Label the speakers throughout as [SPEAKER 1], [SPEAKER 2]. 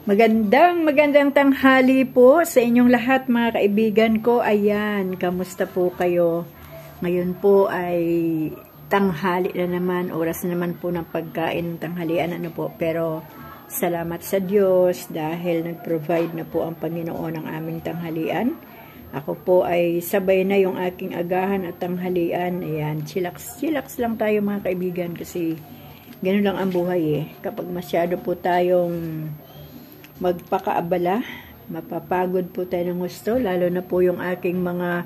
[SPEAKER 1] Magandang tanghali po sa inyong lahat mga kaibigan ko. Ayan, kamusta po kayo? Ngayon po ay tanghali na naman, oras na naman po ng pagkain ng tanghalian pero salamat sa Diyos dahil nag-provide na po ang Panginoon ng aming tanghalian. Ako po ay sabay na yung aking agahan at tanghalian. Ayan, chillax lang tayo mga kaibigan kasi ganun lang ang buhay Kapag masyado po tayong magpakaabala, mapapagod po tayo ng gusto, lalo na po yung aking mga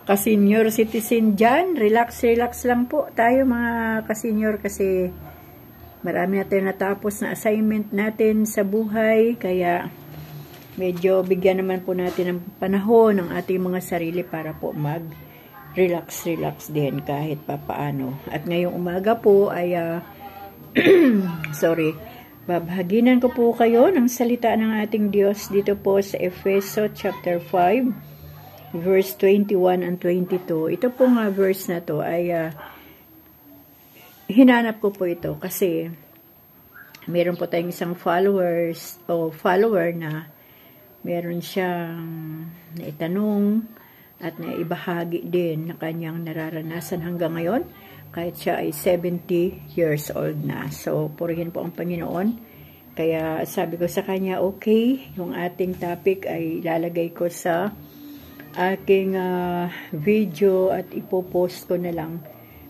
[SPEAKER 1] ka-senior citizen dyan. Relax lang po tayo mga ka-senior kasi marami na tayo natapos na assignment natin sa buhay, kaya medyo bigyan naman po natin ng panahon ng ating mga sarili para po mag-relax din kahit papaano. At ngayong umaga po ay babahaginan ko po kayo ng salita ng ating Diyos dito po sa Efeso chapter 5 verse 21 and 22. Ito pong verse na to ay hinanap ko po ito kasi meron po tayong isang follower na meron siyang naitanong at naibahagi din na kanyang nararanasan hanggang ngayon kahit siya ay 70 years old na. So, purihin po ang Panginoon. Kaya sabi ko sa kanya, okay, yung ating topic ay ilalagay ko sa aking video at ipopost ko na lang.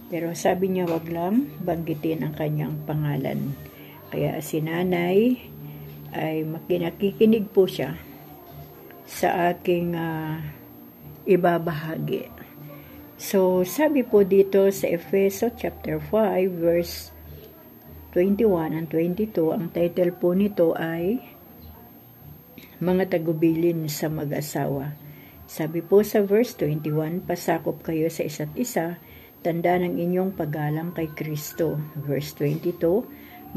[SPEAKER 1] Pero sabi niya, wag lang banggitin ang kanyang pangalan. Kaya si nanay ay nakikinig po siya sa aking ibabahagi. So, sabi po dito sa Efeso chapter 5 verse 21 and 22, ang title po nito ay Mga Tagubilin sa Mag-asawa. Sabi po sa verse 21, pasakop kayo sa isa't isa, tanda ng inyong paggalang kay Kristo. Verse 22,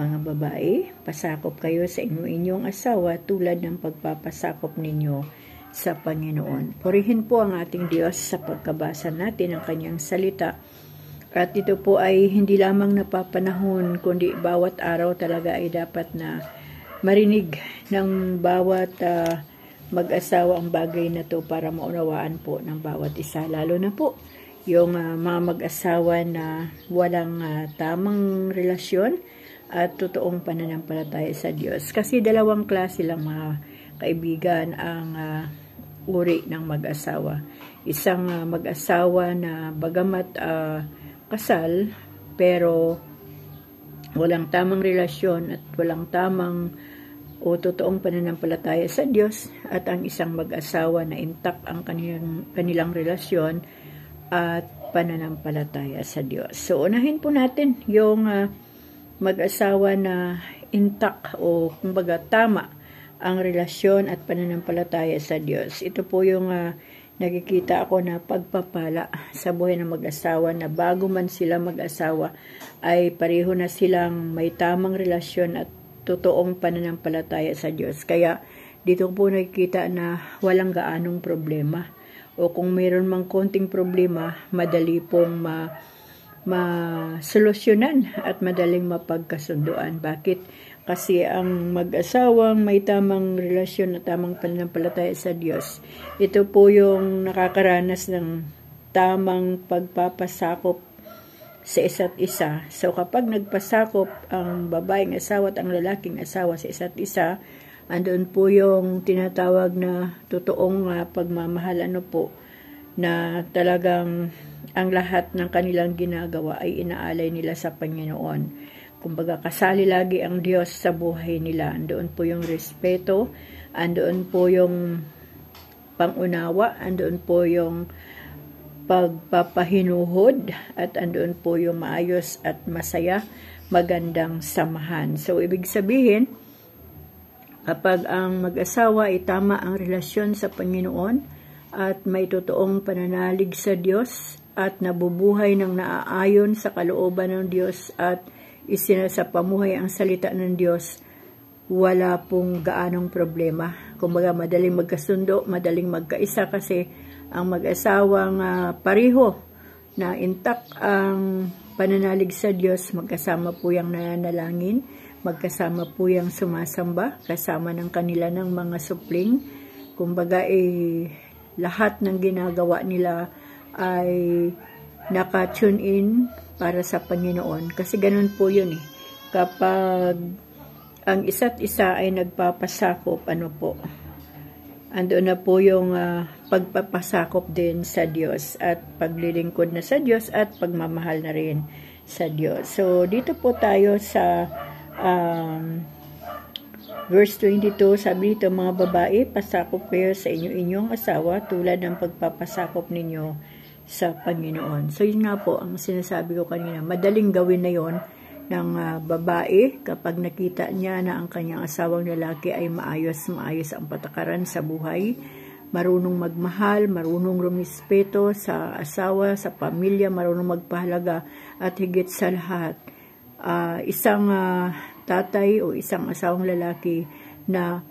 [SPEAKER 1] mga babae, pasakop kayo sa inyong asawa tulad ng pagpapasakop ninyo sa Panginoon. Purihin po ang ating Diyos sa pagkabasa natin ng kanyang salita. At ito po ay hindi lamang napapanahon, kundi bawat araw talaga ay dapat na marinig ng bawat mag-asawa ang bagay na to para maunawaan po ng bawat isa. Lalo na po yung mga mag-asawa na walang tamang relasyon at totoong pananampalataya sa Diyos. Kasi dalawang klase lang mga kaibigan ang uri ng mag-asawa. Isang mag-asawa na bagamat kasal pero walang tamang relasyon at walang tamang o totoong pananampalataya sa Diyos, at ang isang mag-asawa na intact ang kanilang relasyon at pananampalataya sa Diyos. So unahin po natin yung mag-asawa na intact o kumbaga tama ang relasyon at pananampalataya sa Diyos. Ito po yung nakikita ako na pagpapala sa buhay ng mag-asawa na bago man sila mag-asawa ay pareho na silang may tamang relasyon at totoong pananampalataya sa Diyos. Kaya dito po nakikita na walang gaanong problema, o kung mayroon mang konting problema, madali pong masolusyonan at madaling mapagkasunduan. Bakit? Kasi ang mag-asawang may tamang relasyon at tamang pananampalataya sa Diyos, ito po yung nakakaranas ng tamang pagpapasakop sa isa't isa. So kapag nagpasakop ang babaeng asawa at ang lalaking asawa sa isa't isa, andun po yung tinatawag na totoong pagmamahal, na talagang ang lahat ng kanilang ginagawa ay inaalay nila sa Panginoon. Kumbaga, kasali lagi ang Diyos sa buhay nila. Andoon po yung respeto, andoon po yung pangunawa, andoon po yung pagpapahinuhod, at andoon po yung maayos at masaya, magandang samahan. So, ibig sabihin, kapag ang mag-asawa ay tama ang relasyon sa Panginoon at may totoong pananalig sa Diyos at nabubuhay ng naaayon sa kalooban ng Diyos at isinasapamuhay ang salita ng Diyos, wala pong gaanong problema. Kumbaga, madaling magkasundo, madaling magkaisa kasi ang mag-asawang pareho na intact ang pananalig sa Diyos, magkasama po yung nananalangin, magkasama po yung sumasamba, kasama ng kanila ng mga supling. Kumbaga lahat ng ginagawa nila ay naka-tune in para sa Panginoon. Kasi ganun po yun Kapag ang isa't isa ay nagpapasakop, andun na po yung pagpapasakop din sa Diyos at paglilingkod na sa Diyos at pagmamahal na rin sa Diyos. So, dito po tayo sa verse 22, sabi dito, mga babae, pasakop kayo sa inyong asawa tulad ng pagpapasakop ninyo sa Panginoon. So, yun nga po ang sinasabi ko kanina. Madaling gawin na yon ng babae kapag nakita niya na ang kanyang asawang lalaki ay maayos ang patakaran sa buhay, marunong magmahal, marunong rumispeto sa asawa, sa pamilya, marunong magpahalaga, at higit sa lahat, isang tatay o isang asawang lalaki na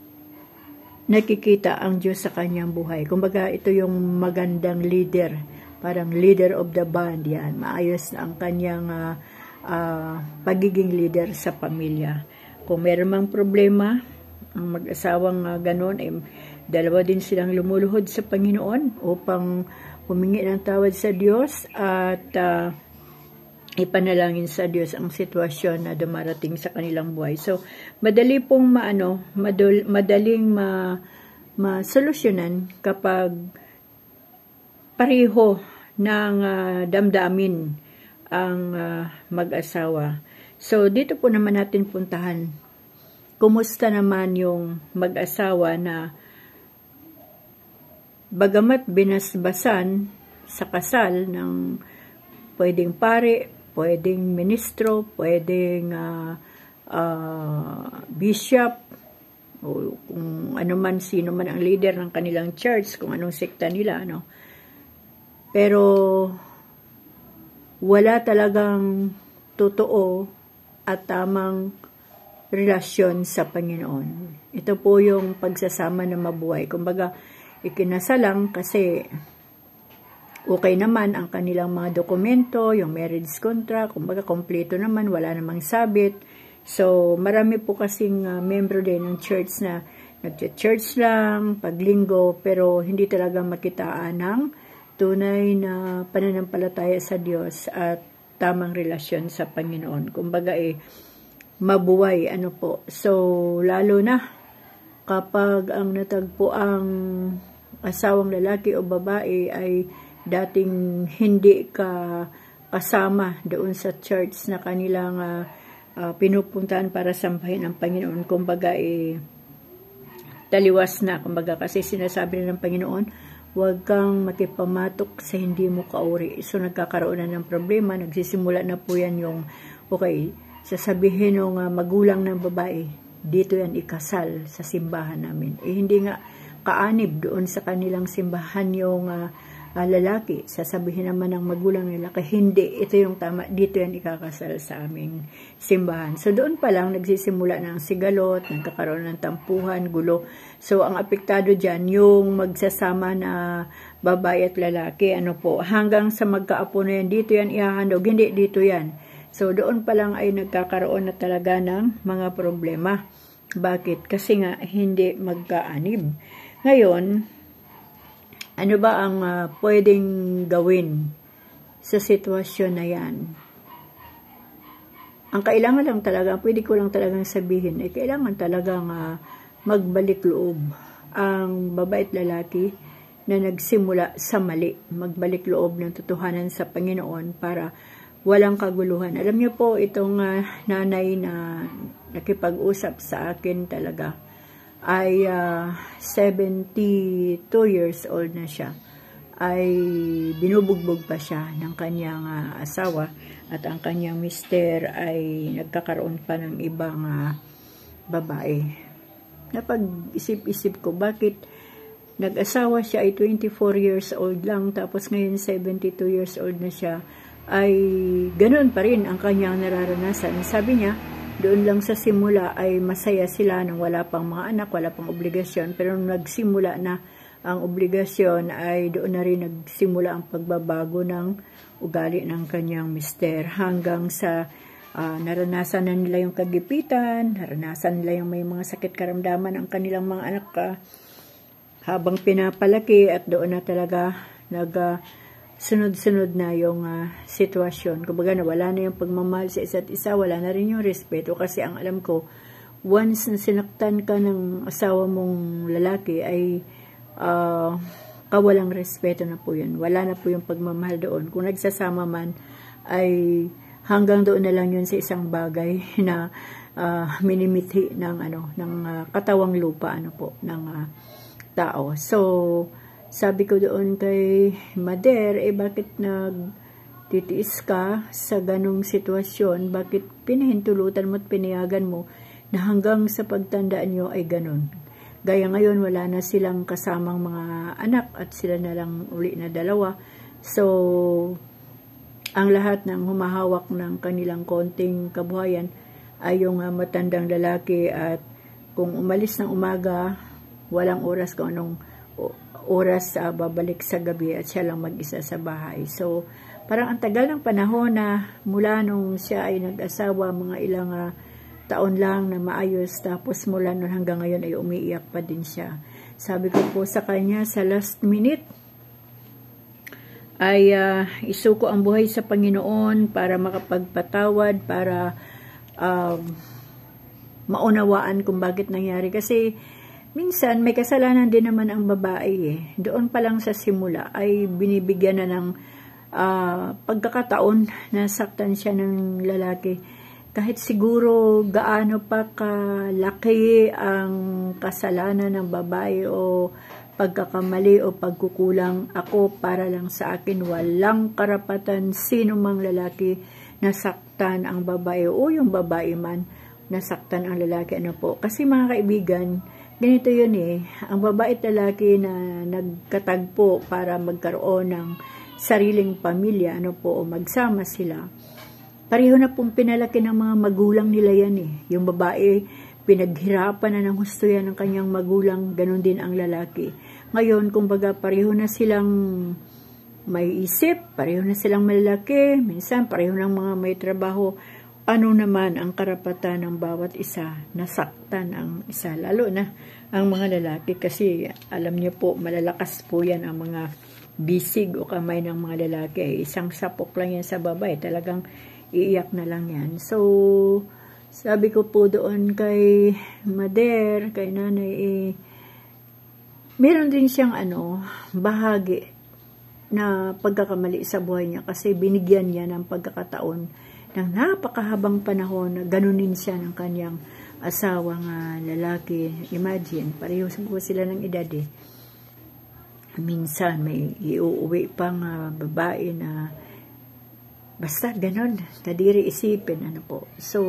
[SPEAKER 1] nakikita ang Diyos sa kanyang buhay. Kumbaga, ito yung magandang leader, parang leader of the band yan. Maayos na ang kanyang pagiging leader sa pamilya. Kung meron mang problema, ang mag-asawang ganon, dalawa din silang lumuluhod sa Panginoon upang humingi ng tawad sa Diyos at ipanalangin sa Diyos ang sitwasyon na dumarating sa kanilang buhay. So, madali pong madaling masolusyonan kapag pareho ng damdamin ang mag-asawa. So, dito po naman natin puntahan. Kumusta naman yung mag-asawa na bagamat binasbasan sa kasal ng pwedeng pare, pwedeng ministro, pwedeng bishop, o kung ano man, sino man ang leader ng kanilang church, kung anong sekta nila, Pero, wala talagang totoo at tamang relasyon sa Panginoon. Ito po yung pagsasama na mabuhay. Kumbaga, ikinasalang kasi okay naman ang kanilang mga dokumento, yung marriage contract, kumbaga kompleto naman, wala namang sabit. So, marami po kasing membro din ng church na nag-church lang, paglinggo, pero hindi talaga makitaan ng tunay na pananampalataya sa Diyos at tamang relasyon sa Panginoon. Kumbaga mabuhay, So, lalo na kapag ang natagpo ang asawang lalaki o babae ay dating hindi kasama doon sa church na kanilang pinupuntahan para sambahin ang Panginoon. Kumbaga taliwas na. Kumbaga kasi sinasabi ng Panginoon, huwag kang makipamatok sa hindi mo kauri. So, nagkakaroon na ng problema. Nagsisimula na po yan yung, sasabihin ng magulang ng babae, dito yan ikasal sa simbahan namin. Hindi nga kaanib doon sa kanilang simbahan yung lalaki. Sasabihin naman ng magulang ng lalaki, hindi, ito yung tama, dito yan ikakasal sa aming simbahan. So, doon pa lang nagsisimula ng sigalot, nagkakaroon ng tampuhan, gulo. So, ang apektado dyan, yung magsasama na babae at lalaki, hanggang sa magkaapo na yan, dito yan ihahandog, hindi, dito yan. So, doon pa lang ay nagkakaroon na talaga ng mga problema. Bakit? Kasi nga, hindi magkaanib. Ngayon, ano ba ang pwedeng gawin sa sitwasyon na yan? Ang kailangan lang talaga, pwede ko lang talagang sabihin, kailangan talagang magbalik loob ang babae at lalaki na nagsimula sa mali. Magbalik loob ng totohanan sa Panginoon para walang kaguluhan. Alam niyo po, itong nanay na nakipag-usap sa akin talaga ay 72 years old na siya. Ay binubugbog pa siya ng kanyang asawa at ang kanyang mister ay nagkakaroon pa ng ibang babae. Napag-isip-isip ko, bakit nag-asawa siya ay 24 years old lang, tapos ngayon 72 years old na siya, ay ganoon pa rin ang kanyang nararanasan. Sabi niya, doon lang sa simula ay masaya sila nang wala pang mga anak, wala pang obligasyon, pero nung nagsimula na ang obligasyon ay doon na rin nagsimula ang pagbabago ng ugali ng kanyang mister hanggang sa naranasan na nila yung kagipitan, naranasan nila yung may mga sakit karamdaman ang kanilang mga anak habang pinapalaki, at doon na talaga sunod-sunod na yung sitwasyon. Kumbaga wala na yung pagmamahal sa isa't isa, wala na rin yung respeto, kasi ang alam ko, once na sinaktan ka ng asawa mong lalaki ay kawalang respeto na po yun. Wala na po yung pagmamahal doon. Kung nagsasama man ay hanggang doon na lang yun sa isang bagay na minimithi ng katawang lupa ng tao. So sabi ko doon kay Mader, bakit nagtitiis ka sa ganong sitwasyon? Bakit pinahintulutan mo at pinayagan mo na hanggang sa pagtandaan nyo ay ganon? Gaya ngayon, wala na silang kasamang mga anak at sila na lang uli na dalawa. So, ang lahat ng humahawak ng kanilang konting kabuhayan ay yung matandang lalaki, at kung umalis ng umaga, walang oras kung anong oras babalik sa gabi, at siya lang mag-isa sa bahay. So, parang ang tagal ng panahon na mula nung siya ay nag-asawa, mga ilang taon lang na maayos, tapos mula nun hanggang ngayon ay umiiyak pa din siya. Sabi ko po sa kanya, sa last minute, ay isuko ang buhay sa Panginoon para makapagpatawad, para maunawaan kung bakit nangyari. Kasi minsan, may kasalanan din naman ang babae. Doon pa lang sa simula ay binibigyan na ng pagkakataon na saktan siya ng lalaki. Kahit siguro gaano pa kalaki ang kasalanan ng babae o pagkakamali o pagkukulang, ako para lang sa akin, walang karapatan sino mang lalaki nasaktan ang babae o yung babae man nasaktan ang lalaki. Kasi mga kaibigan, ganito yun ang babae at lalaki na nagkatagpo para magkaroon ng sariling pamilya, o magsama sila. Pareho na pong pinalaki ng mga magulang nila yan Yung babae, pinaghirapan na ng husto yan ng kanyang magulang, ganun din ang lalaki. Ngayon, kumbaga, pareho na silang may isip, pareho na silang malaki, minsan pareho ng mga may trabaho. Ano naman ang karapatan ng bawat isa? Nasaktan ang isa, lalo na ang mga lalaki, kasi alam niyo po, malalakas po yan ang mga bisig o kamay ng mga lalaki. Isang sapok lang yan sa babae, talagang iiyak na lang yan. So, sabi ko po doon kay Mader, kay nanay, meron din siyang bahagi na pagkakamali sa buhay niya, kasi binigyan niya ng pagkakataon ng napakahabang panahon na ganunin siya ng kanyang asawang lalaki. Imagine, pareho po sila ng edad Minsan may iuuwi pang babae na basta ganon, kadiri isipin, So,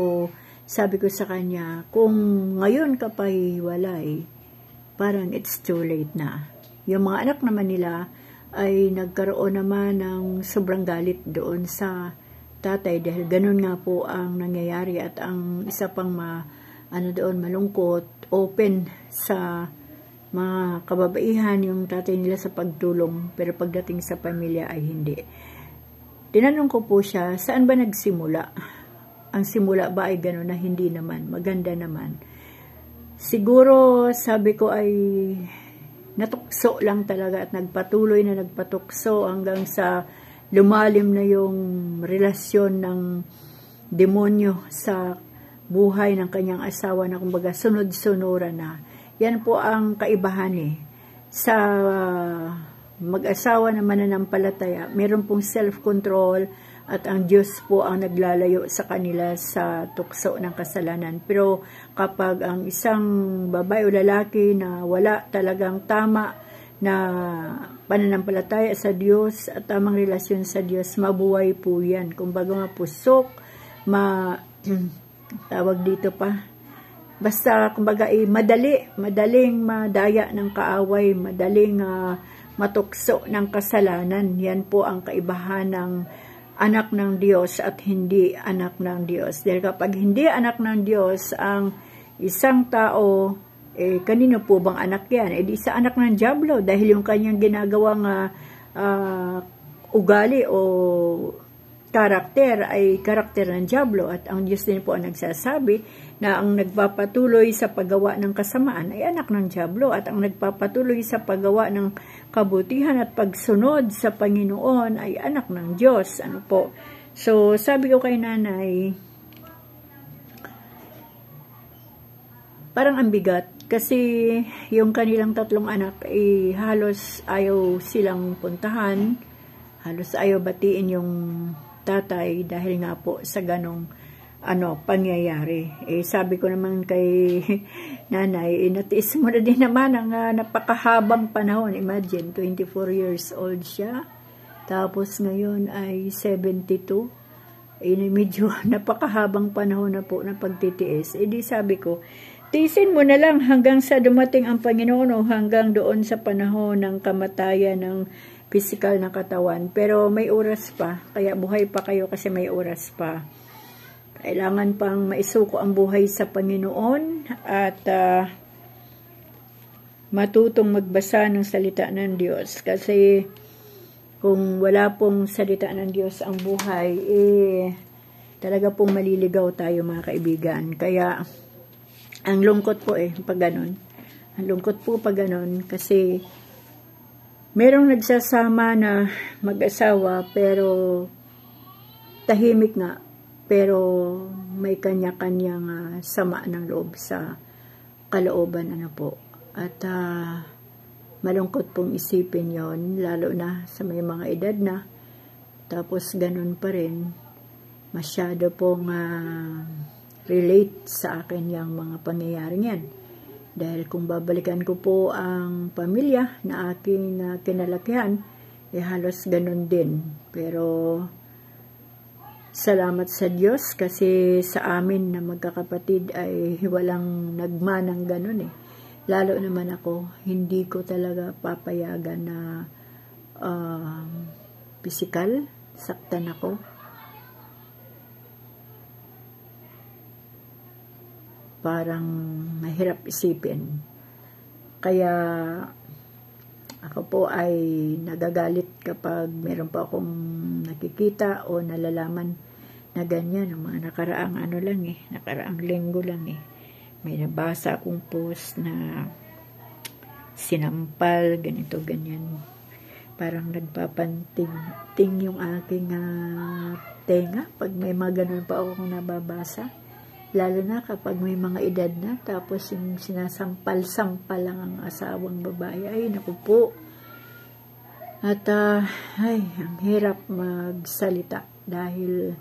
[SPEAKER 1] sabi ko sa kanya, kung ngayon ka pa hiwalay, parang it's too late na. Yung mga anak naman nila ay nagkaroon naman ng sobrang galit doon sa tatay, dahil ganun nga po ang nangyayari. At ang isa pang malungkot, open sa mga kababaihan yung tatay nila sa pagtulong, pero pagdating sa pamilya ay hindi. Tinanong ko po siya, saan ba nagsimula? Ang simula ba ay gano'n na? Hindi naman, maganda naman. Siguro, sabi ko ay natukso lang talaga at nagpatuloy na nagpatukso hanggang sa lumalim na yung relasyon ng demonyo sa buhay ng kanyang asawa na kumbaga sunod-sunura na. Yan po ang kaibahan Sa mag-asawa na mananampalataya, meron pong self-control at ang Diyos po ang naglalayo sa kanila sa tukso ng kasalanan. Pero kapag ang isang babae o lalaki na wala talagang tama na pananampalataya sa Diyos at tamang relasyon sa Diyos, mabuhay po yan. Kumbaga mapusok, tawag dito pa, basta kumbaga madaling madaya ng kaaway, madaling matukso ng kasalanan. Yan po ang kaibahan ng anak ng Diyos at hindi anak ng Diyos. Dahil kapag hindi anak ng Diyos ang isang tao, kanino po bang anak yan? Di sa anak ng Diablo, dahil yung kanyang ginagawang ugali o karakter ay karakter ng dyablo at ang Diyos din po ang nagsasabi na ang nagpapatuloy sa paggawa ng kasamaan ay anak ng dyablo at ang nagpapatuloy sa paggawa ng kabutihan at pagsunod sa Panginoon ay anak ng Diyos. Ano po? So, sabi ko kay nanay, parang ang bigat kasi yung kanilang tatlong anak ay halos ayaw silang puntahan, halos ayaw batiin yung tatay dahil nga po sa ganong pangyayari. Sabi ko naman kay nanay, natiis mo na din naman ang napakahabang panahon. Imagine, 24 years old siya. Tapos ngayon ay 72. Medyo napakahabang panahon na po na pagtitiis. Di sabi ko, tiisin mo na lang hanggang sa dumating ang Panginoon o hanggang doon sa panahon ng kamatayan ng physical na katawan. Pero may oras pa, kaya buhay pa kayo kasi may oras pa. Kailangan pang maisuko ang buhay sa Panginoon at matutong magbasa ng salita ng Diyos. Kasi kung wala pong salita ng Diyos ang buhay, talaga pong maliligaw tayo mga kaibigan. Kaya ang lungkot po pag ganun. Ang lungkot po pag ganun kasi merong nagsasama na mag-asawa pero tahimik nga, pero may kanya-kanyang sama ng loob sa kalooban, ano po. At malungkot pong isipin yon, lalo na sa may mga edad na, tapos ganun pa rin, masyado pong relate sa akin yung mga pangyayari niyan. Dahil kung babalikan ko po ang pamilya na aking kinalakihan, halos ganun din. Pero salamat sa Diyos kasi sa amin na magkakapatid ay walang nagmanang ganun Lalo naman ako, hindi ko talaga papayagan na physical, saktan ako. Parang mahirap isipin. Kaya ako po ay nagagalit kapag meron pa akong nakikita o nalalaman na ganyan. Ang mga nakaraang nakaraang linggo lang May nabasa akong post na sinampal, ganito, ganyan. Parang nagpapanting yung aking tenga pag may mga ganun pa akong nababasa. Lalo na kapag may mga edad na, tapos yung sinasampal-sampal lang ang asawang babae. Ay, naku po. At, ang hirap magsalita. Dahil,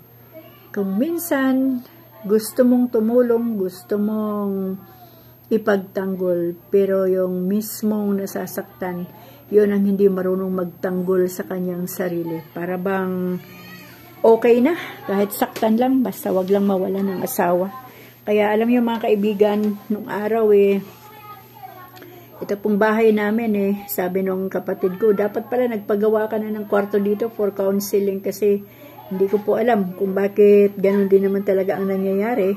[SPEAKER 1] kung minsan, gusto mong tumulong, gusto mong ipagtanggol, pero yung mismong nasasaktan, yun ang hindi marunong magtanggol sa kanyang sarili. Para bang okay na, kahit saktan lang, basta wag lang mawala ng asawa. Kaya alam niyo mga kaibigan, nung araw ito pong bahay namin sabi nung kapatid ko, dapat pala nagpagawa ka na ng kwarto dito for counseling kasi hindi ko po alam kung bakit ganun din naman talaga ang nangyayari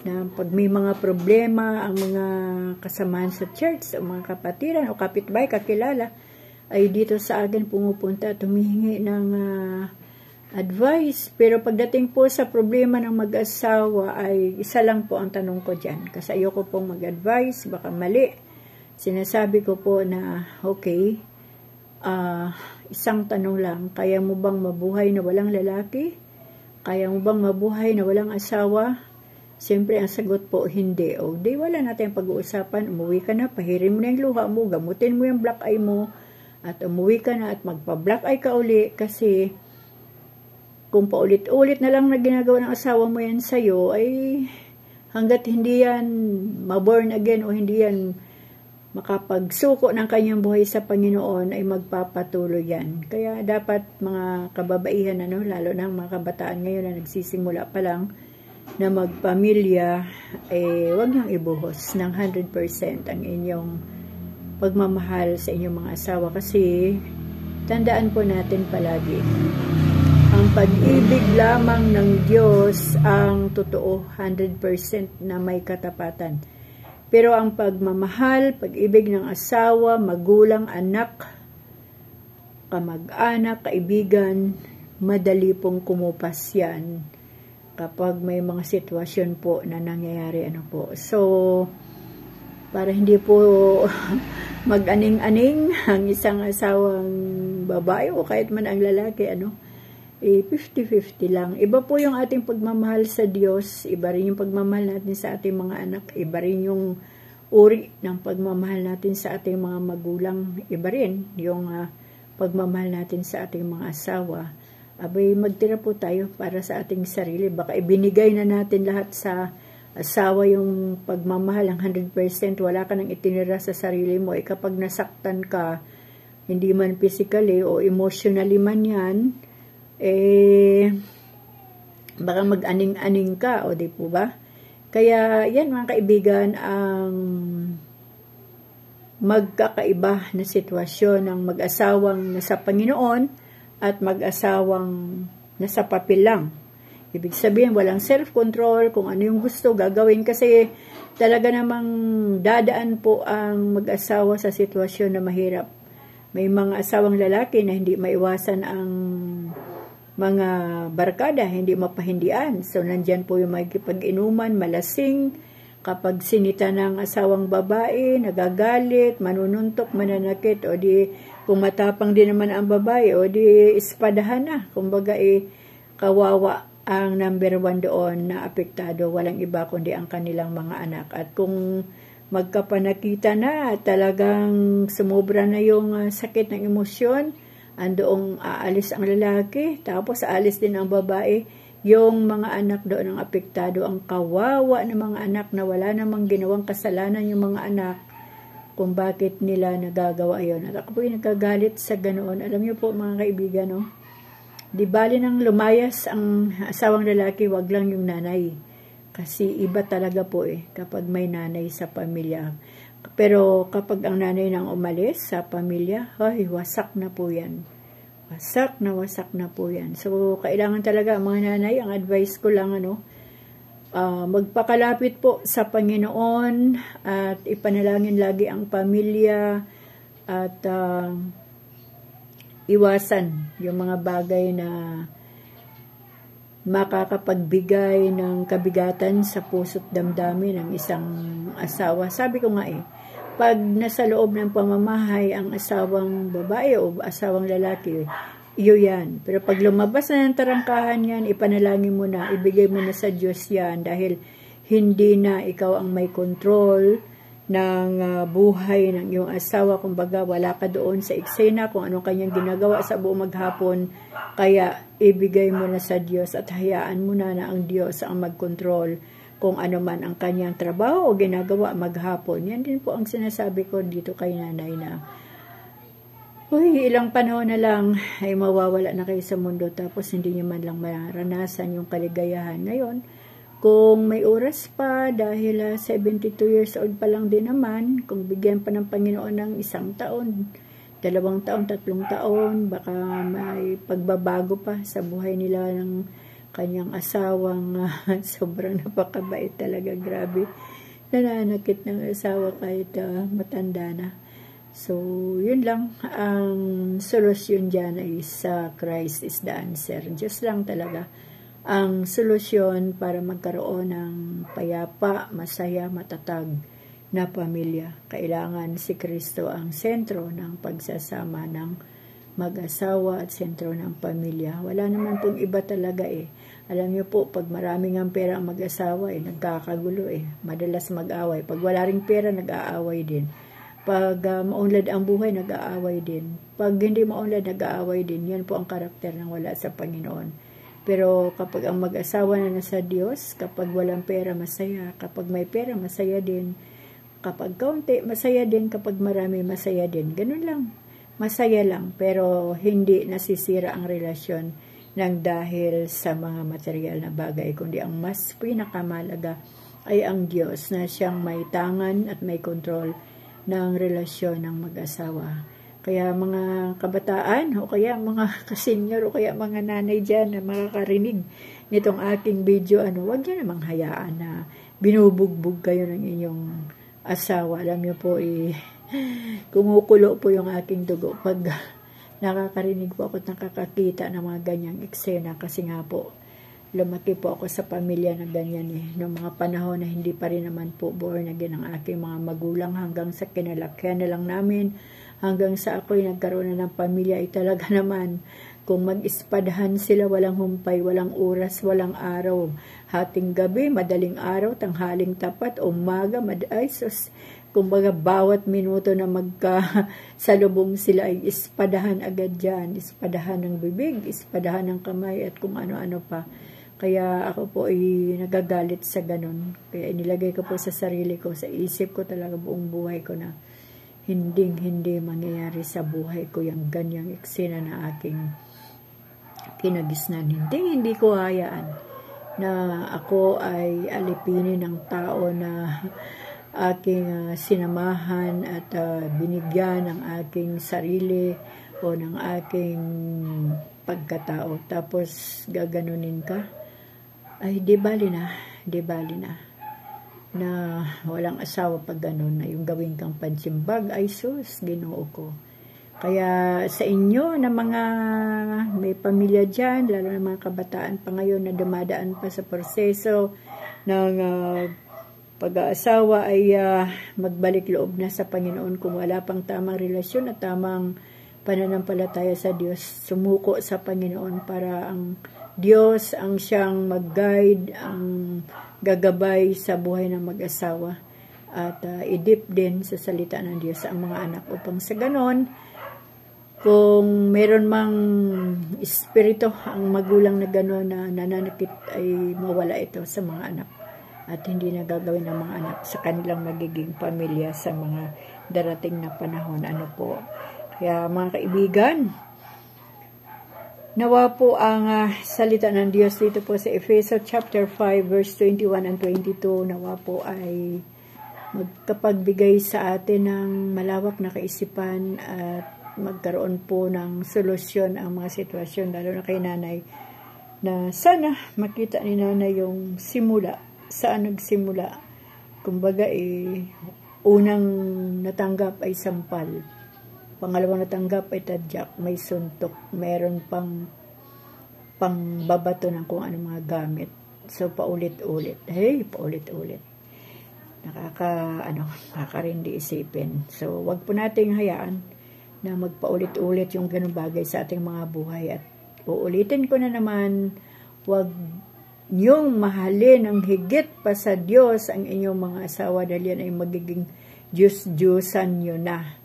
[SPEAKER 1] na pag may mga problema ang mga kasamahan sa church, o mga kapatiran o kapitbahay, kakilala, ay dito sa akin pumupunta at humihingi ng advice. Pero pagdating po sa problema ng mag-asawa ay isa lang po ang tanong ko dyan. Kasi ayoko pong mag-advise, baka mali. Sinasabi ko po na, okay, isang tanong lang, kaya mo bang mabuhay na walang lalaki? Kaya mo bang mabuhay na walang asawa? Siyempre, ang sagot po, hindi. O, di wala natin pag-uusapan. Umuwi ka na, pahirin mo na yung luha mo, gamutin mo yung black eye mo, at umuwi ka na at magpa-black eye ka uli kasi kung paulit-ulit na lang na ginagawa ng asawa mo yan sa'yo, ay hanggat hindi yan ma-born again o hindi yan makapagsuko ng kanyang buhay sa Panginoon, ay magpapatuloy yan. Kaya dapat mga kababaihan, lalo na mga kabataan ngayon na nagsisimula pa lang na magpamilya, huwag niyong ibuhos ng 100% ang inyong pagmamahal sa inyong mga asawa. Kasi tandaan po natin palagi, ang pag-ibig lamang ng Diyos ang totoo, 100% na may katapatan. Pero ang pagmamahal, pag-ibig ng asawa, magulang, anak, kamag-anak, kaibigan, madali pong kumupas yan kapag may mga sitwasyon po na nangyayari po. So, para hindi po mag-aning-aning ang isang asawang babae o kahit man ang lalaki, 50-50 lang. Iba po yung ating pagmamahal sa Diyos, iba rin yung pagmamahal natin sa ating mga anak, iba rin yung uri ng pagmamahal natin sa ating mga magulang, iba rin yung pagmamahal natin sa ating mga asawa. Abay, magtira po tayo para sa ating sarili. Baka ibinigay na natin lahat sa asawa yung pagmamahal, ang 100%, wala ka nang itinira sa sarili mo. Kapag nasaktan ka, hindi man physically o emotionally man yan, baka mag-aning-aning ka, o di po ba? Kaya, yan mga kaibigan, ang magkakaiba na sitwasyon ng mag-asawang nasa Panginoon at mag-asawang nasa papel lang. Ibig sabihin, walang self-control, kung ano yung gusto gagawin, kasi talaga namang dadaan po ang mag-asawa sa sitwasyon na mahirap. May mga asawang lalaki na hindi maiwasan ang mga barkada, hindi mapahindian. So, nandyan po yung magkipag-inuman, malasing, kapag sinita ng asawang babae, nagagalit, manununtok, mananakit, o di, kung matapang din naman ang babae, o di, ispadahan na. Kumbaga, kawawa ang number 1 doon na apektado. Walang iba kundi ang kanilang mga anak. At kung magkapanakita na, talagang sumobra na yung sakit ng emosyon, andoong aalis ang lalaki, tapos aalis din ang babae, yung mga anak doon ang apektado, ang kawawa ng mga anak na wala namang ginawang kasalanan yung mga anak kung bakit nila nagagawa yun. At ako po yung nagkagalit sa ganoon. Alam niyo po mga kaibigan, di bali nang lumayas ang asawang lalaki, wag lang yung nanay. Kasi iba talaga po kapag may nanay sa pamilya. Pero kapag ang nanay nang umalis sa pamilya, ay, wasak na po yan. Wasak na po yan. So, kailangan talaga mga nanay, ang advice ko lang, magpakalapit po sa Panginoon at ipanalangin lagi ang pamilya at iwasan yung mga bagay na makakapagbigay ng kabigatan sa puso't damdamin ng isang asawa. Sabi ko nga pag nasa loob ng pamamahay ang asawang babae o asawang lalaki, iyo yan. Pero pag lumabas na ng tarangkahan yan, ipanalangin mo na, ibigay mo na sa Diyos yan dahil hindi na ikaw ang may control ng buhay ng iyong asawa. Kumbaga, wala ka doon sa eksena kung anong kanyang ginagawa sa buong maghapon. Kaya, ibigay mo na sa Diyos at hayaan mo na ang Diyos ang mag-control kung ano man ang kanyang trabaho o ginagawa maghapon. Yan din po ang sinasabi ko dito kay nanay na, ilang panahon na lang ay mawawala na kayo sa mundo tapos hindi niyo man lang maranasan yung kaligayahan. Ngayon, kung may oras pa dahil 72 years old pa lang din naman, kung bigyan pa ng Panginoon ng 1 taon, 2 taon, 3 taon, baka may pagbabago pa sa buhay nila ng kanyang asawang sobrang napakabait talaga, grabe. Nananakit ng asawa kahit matanda na. So, yun lang. Ang solusyon dyan is Christ is the answer. Diyos lang talaga ang solusyon para magkaroon ng payapa, masaya, matatag na pamilya. Kailangan si Kristo ang sentro ng pagsasama ng mag-asawa at sentro ng pamilya. Wala naman pong iba talaga Alam niyo po, pag maraming ang pera ang mag-asawa, nagkakagulo Madalas mag-away. Pag wala ring pera, nag-aaway din. Pag maunlad ang buhay, nag-aaway din. Pag hindi maunlad, nag-aaway din. Yan po ang karakter ng wala sa Panginoon. Pero kapag ang mag-asawa na nasa Diyos, kapag walang pera, masaya. Kapag may pera, masaya din. Kapag kaunti, masaya din. Kapag marami, masaya din. Ganun lang. Masaya lang, pero hindi nasisira ang relasyon ng dahil sa mga material na bagay, kundi ang mas pinakamalaga ay ang Diyos na siyang may tangan at may control ng relasyon ng mag-asawa. Kaya mga kabataan, o kaya mga kasenyor, o kaya mga nanay dyan na makakarinig nitong aking video, wag niyo namang hayaan na binubugbog kayo ng inyong asawa. Alam niyo po, kumukulo po yung aking dugo pag nakakarinig po ako at nakakakita ng mga ganyang eksena kasi nga po, lumaki po ako sa pamilya na ganyan noong mga panahon na hindi pa rin naman po born again ang aking mga magulang hanggang sa kinalakihan na lang namin, hanggang sa ako'y nagkaroon na ng pamilya ay talaga naman, kung mag-ispadahan sila walang humpay, walang oras, walang araw, hating gabi, madaling araw, tanghaling tapat, umaga, sus, kumbaga bawat minuto na magkasalubong sila ay ispadahan agad dyan, ispadahan ng bibig, ispadahan ng kamay at kung ano-ano pa. Kaya ako po ay nagagalit sa ganun. Kaya inilagay ko po sa sarili ko, sa isip ko talaga buong buhay ko na hindi mangyayari sa buhay ko yung ganyang eksena na aking kinagisnan. Hindi ko hayaan na ako ay alipinin ng tao na aking sinamahan at binigyan ng aking sarili o ng aking pagkatao. Tapos gaganunin ka. Ay, di bali na na walang asawa pag ganun, na yung gawin kang pansimbag, ay sus, Ginoo ko. Kaya sa inyo na mga may pamilya dyan, lalo na mga kabataan pa ngayon na dumadaan pa sa proseso ng pag-aasawa, ay magbalik loob na sa Panginoon kung wala pang tamang relasyon at tamang pananampalataya sa Diyos. Sumuko sa Panginoon para ang Diyos ang siyang mag-guide, ang gagabay sa buhay ng mag-asawa. At idip din sa salita ng Diyos ang mga anak upang sa ganon, kung meron mang espiritu ang magulang na ganon na nananakit, ay mawala ito sa mga anak. At hindi na gagawin ng mga anak sa kanilang magiging pamilya sa mga darating na panahon. Ano po? Kaya mga kaibigan, nawa po ang salita ng Diyos dito po sa Efeso chapter 5 verse 21 and 22, nawa po ay magkapagbigay sa atin ng malawak na kaisipan at magkaroon po ng solusyon ang mga sitwasyon, lalo na kay nanay, na sana makita ni nanay yung simula, saan nagsimula. Kumbaga unang natanggap ay sampal, pangalawang natanggap ay tadyak, may suntok, meron pang babato ng kung anong mga gamit. So paulit-ulit, paulit-ulit. Nakakarindi isipin. So wag po nating hayaan na magpaulit-ulit yung ganung bagay sa ating mga buhay. At uulitin ko na naman, wag niyong mahalin ang higit pa sa Diyos ang inyong mga asawa, dahil yan ay magiging Diyos-Diyosan nyo na.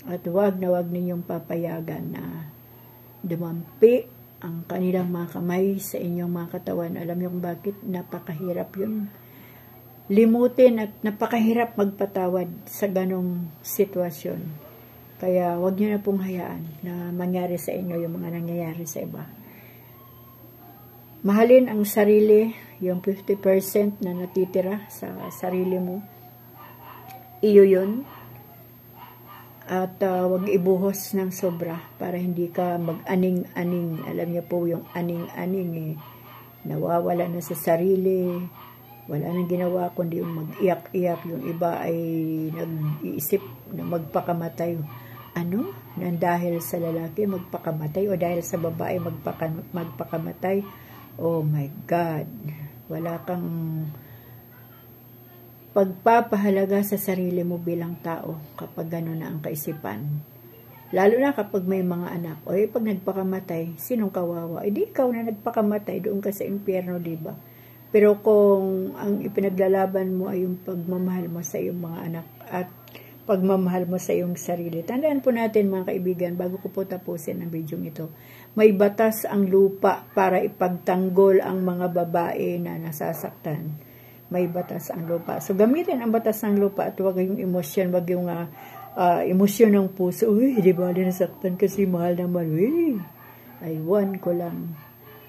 [SPEAKER 1] At wag ninyong papayagan na dumampi ang kanilang mga kamay sa inyong mga katawan. Alam niyo kung bakit? Napakahirap yun. Limutin at napakahirap magpatawad sa ganong sitwasyon. Kaya wag niyo na pong hayaan na mangyari sa inyo yung mga nangyayari sa iba. Mahalin ang sarili, yung 50% na natitira sa sarili mo. Iyo yun. At wag ibuhos ng sobra para hindi ka mag-aning-aning. Alam niyo po yung aning-aning nawawala na sa sarili, wala nang ginawa kundi yung mag-iyak-iyak. Yung iba ay nag-iisip na magpakamatay. Ano? Nang dahil sa lalaki magpakamatay o dahil sa babae magpakamatay. Oh my God! Wala kang pagpapahalaga sa sarili mo bilang tao kapag gano'n na ang kaisipan. Lalo na kapag may mga anak. O pag nagpakamatay, sinong kawawa? Di ikaw na nagpakamatay, doon ka sa impyerno, diba? Pero kung ang ipinaglalaban mo ay yung pagmamahal mo sa iyong mga anak at pagmamahal mo sa iyong sarili. Tandaan po natin mga kaibigan, bago ko po tapusin ang video ito, may batas ang lupa para ipagtanggol ang mga babae na nasasaktan. May batas ang lupa. So, gamitin ang batas ng lupa at huwag yung emosyon, huwag yung emosyon ng puso. Uy, di ba nasaktan kasi mahal naman. Uy, aywan ko lang.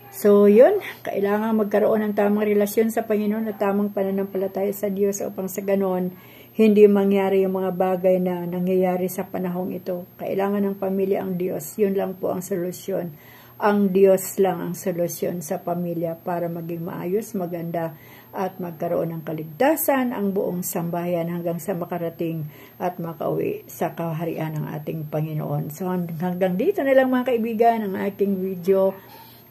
[SPEAKER 1] So, yun. Kailangan magkaroon ng tamang relasyon sa Panginoon at tamang pananampalataya sa Diyos upang sa ganon, hindi mangyari yung mga bagay na nangyayari sa panahong ito. Kailangan ng pamilya ang Diyos. Yun lang po ang solusyon. Ang Diyos lang ang solusyon sa pamilya para maging maayos, maganda, at magkaroon ng kaligtasan ang buong sambahayan hanggang sa makarating at makauwi sa kaharian ng ating Panginoon. So hanggang dito na lang mga kaibigan ang aking video.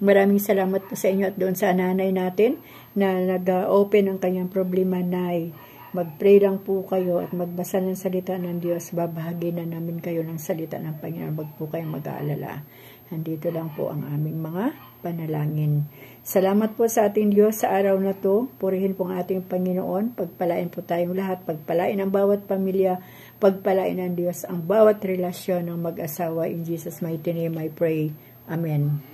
[SPEAKER 1] Maraming salamat po sa inyo at doon sa nanay natin na nag-open ang kanyang problema, Nay. Mag-pray lang po kayo at magbasa ng salita ng Diyos. Babahagi na namin kayo ng salita ng Panginoon. Wag po kayong mag-aalala. Nandito lang po ang aming mga panalangin. Salamat po sa ating Diyos sa araw na to. Purihin po ang ating Panginoon. Pagpalain po tayong lahat. Pagpalain ang bawat pamilya. Pagpalain ng Diyos ang bawat relasyon ng mag-asawa. In Jesus' mighty name I pray. Amen.